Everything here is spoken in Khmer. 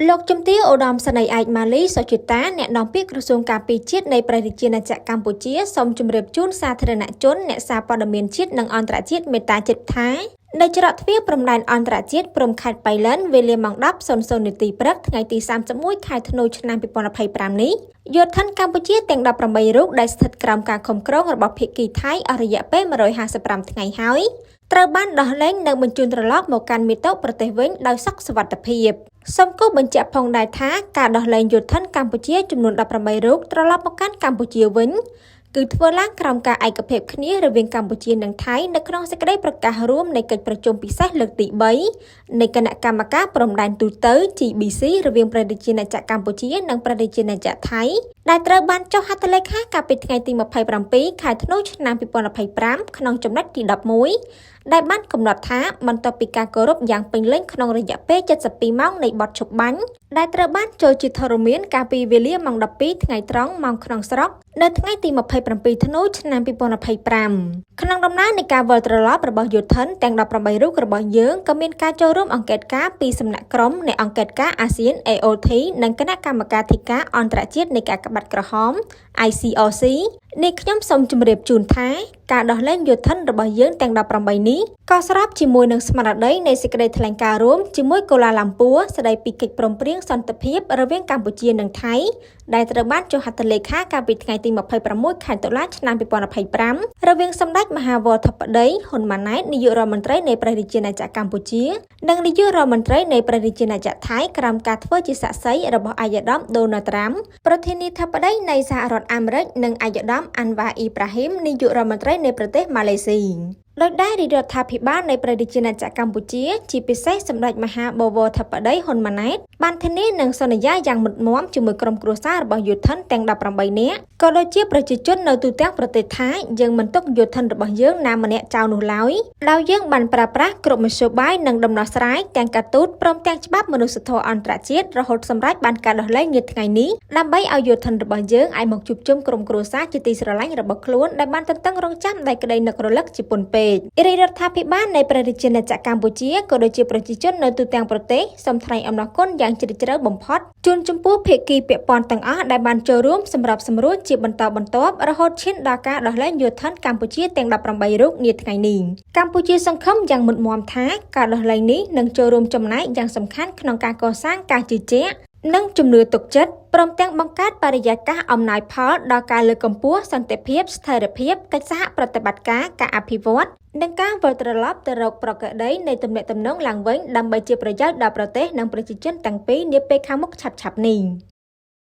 លោកជំទាវឧត្តមសេនីយ៍ឯកម៉ាលីសុជាតាអ្នកនាំពាក្យក្រសួងការពារជាតិនៃព្រះរាជាណាចក្រកម្ពុជាសូមជម្រាបជូនសាធារណជនអ្នកសារព័ត៌មានជាតិនិងអន្តរជាតិមេត្តាចិត្តថានៅច្រកទ្វារព្រំដែនអន្តរជាតិព្រំខេត្តបៃលិនវេលាម៉ោង 10:00 នាទីព្រឹកថ្ងៃទី31 ខែធ្នូឆ្នាំ2025នេះយោធាកម្ពុជាទាំង18រូបដែលស្ថិតក្រោមការឃុំឃ្រងរបស់ភាគីថៃអស់រយៈពេល155ថ្ងៃហើយត្រូវបានដោះលែងនិងបញ្ជូនត្រឡប់មកកាន់មាតុប្រទេសវិញដោយសុខសុវត្ថិភាពសូមគូបញ្ជាក់ផងដែរថាការដោះលែងយោធាកម្ពុជាចំនួន18រូបត្រឡប់មកកាន់កម្ពុជាវិញគឺធ្វើឡើងក្រោមការឯកភាពគ្នារវាងកម្ពុជានិងថៃនៅក្នុងសេចក្តីប្រកាសរួមនៃកិច្ចប្រជុំពិសេសលើកទី3នៃគណៈកម្មការព្រំដែនទូទៅ GBC រវាងព្រះរាជាណាចក្រកម្ពុជានិងព្រះរាជាណាចក្រថៃដែលត្រូវបានចុះហត្ថលេខាកាលពីថ្ងៃទី27ខែធ្នូឆ្នាំ2025ក្នុងចំណុចទី11ដែលបានកំណត់ថាបន្ទាប់ពីការគោរពយ៉ាងពេញលេញក្នុងរយៈពេល72ម៉ោងនៃបទឈប់បាញ់ដែលត្រូវបានចូលជាធរមានកាលពីវេលាម៉ោង12ថ្ងៃត្រង់ម៉ោងក្នុងស្រុកនៅថ្ងៃទី27ធ្នូឆ្នាំ2025ក្នុងដំណើរនៃការវិលត្រឡប់របស់យោធាទាំង18រូបរបស់យើងក៏មានការចូលរួមអង្កេតការណ៍ពីសំណាក់ក្រុមនៃអង្គការអាស៊ាន AOT និងគណៈកម្មការធិការអន្តរជាតិនៃការក្បាត់ក្រហម ICRC នេះខ្ញុំសូមជម្រាបជូនថាការដោះលែងយោធារបស់យើងទាំង18នេះក៏ស្របជាមួយនឹងស្មារតីនៃសេចក្តីថ្លែងការណ៍រួមជាមួយកូឡាឡាំពួរស្តីពីកិច្ចព្រមព្រៀងសន្តិភាពរវាងកម្ពុជានិងថៃដែលត្រូវបានចុះហត្ថលេខាកាលពីថ្ងៃទី26ខែតុលាឆ្នាំ2025រវាងសម្ដេចមហាវរធិបតីហ៊ុនម៉ាណែតនាយករដ្ឋមន្ត្រីនៃព្រះរាជាណាចក្រកម្ពុជានិងនាយករដ្ឋមន្ត្រីនៃព្រះរាជាណាចក្រថៃក្រោមការធ្វើជាសាក្សីរបស់អាយដាមដូណាល់ត្រាំប្រធានាធិបតីនៃសហរដ្ឋអាមេរិកនិងអាយដាមអាន់វ៉ាអ៊ីប្រាហ៊ីមនាយករដ្ឋមន្ត្រីនៃប្រទេសម៉ាឡេស៊ីដោយដែររដ្ឋាភិបាលនៃព្រះរាជាណាចក្រកម្ពុជាជាពិសេសសម្ដេចមហាបវរធិបតីហ៊ុនម៉ាណែតបានធានានិងសន្យាយ៉ាងមុតមាំជាមួយក្រុមគ្រួសាររបស់យោធាទាំង18នាក់ក៏ដូចជាប្រជាជននៅទូទាំងប្រទេសថាយើងមិនទុកយោធារបស់យើងណាម្នាក់ចោលនោះឡើយដោយយើងបានប្រើប្រាស់គ្រប់មធ្យោបាយនិងដំណោះស្រាយទាំងការទូតព្រមទាំងច្បាប់មនុស្សធម៌អន្តរជាតិរហូតសម្រាប់បានការដោះលែងនាថ្ងៃនេះដើម្បីឲ្យយោធារបស់យើងអាចមកជួបជុំក្រុមគ្រួសារជាទីស្រឡាញ់របស់ខ្លួនដែលបានទន្ទឹងរង់ចាំដោយក្តីនឹករលឹកជាពន់ពេករដ្ឋាភិបាលនៃព្រះរាជាណាចក្រកម្ពុជាក៏ដូចជាប្រជាជននៅទូទាំងប្រទេសសូមថ្លែងអំណរគុណយ៉ាងជ្រាលជ្រៅបំផុតជូនចំពោះភាគីពាក់ព័ន្ធទាំងអស់ដែលបានចូលរួមសម្រាប់សម្រួលជាបន្តបន្ទាប់រហូតឈានដល់ការដោះលែងយោធាកម្ពុជាទាំង18រូបនាថ្ងៃនេះកម្ពុជាសង្ឃឹមយ៉ាងមុតមាំថាការដោះលែងនេះនឹងចូលរួមចំណែកយ៉ាងសំខាន់ក្នុងការកសាងការជឿជាក់និងជំនឿទុកចិត្តព្រមទាំងបង្កើតបរិយាកាសអំណោយផលដល់ការលើកកម្ពស់សន្តិភាពស្ថិរភាពកិច្ចសហប្រតិបត្តិការអភិវឌ្ឍនិងការវិលត្រឡប់ទៅរកប្រក្រតីនៃទំនាក់ទំនងឡើងវិញដើម្បីជាប្រយោជន៍ដល់ប្រទេសនិងប្រជាជនទាំងពីរនាពេលខាងមុខឆាប់ៗនេះ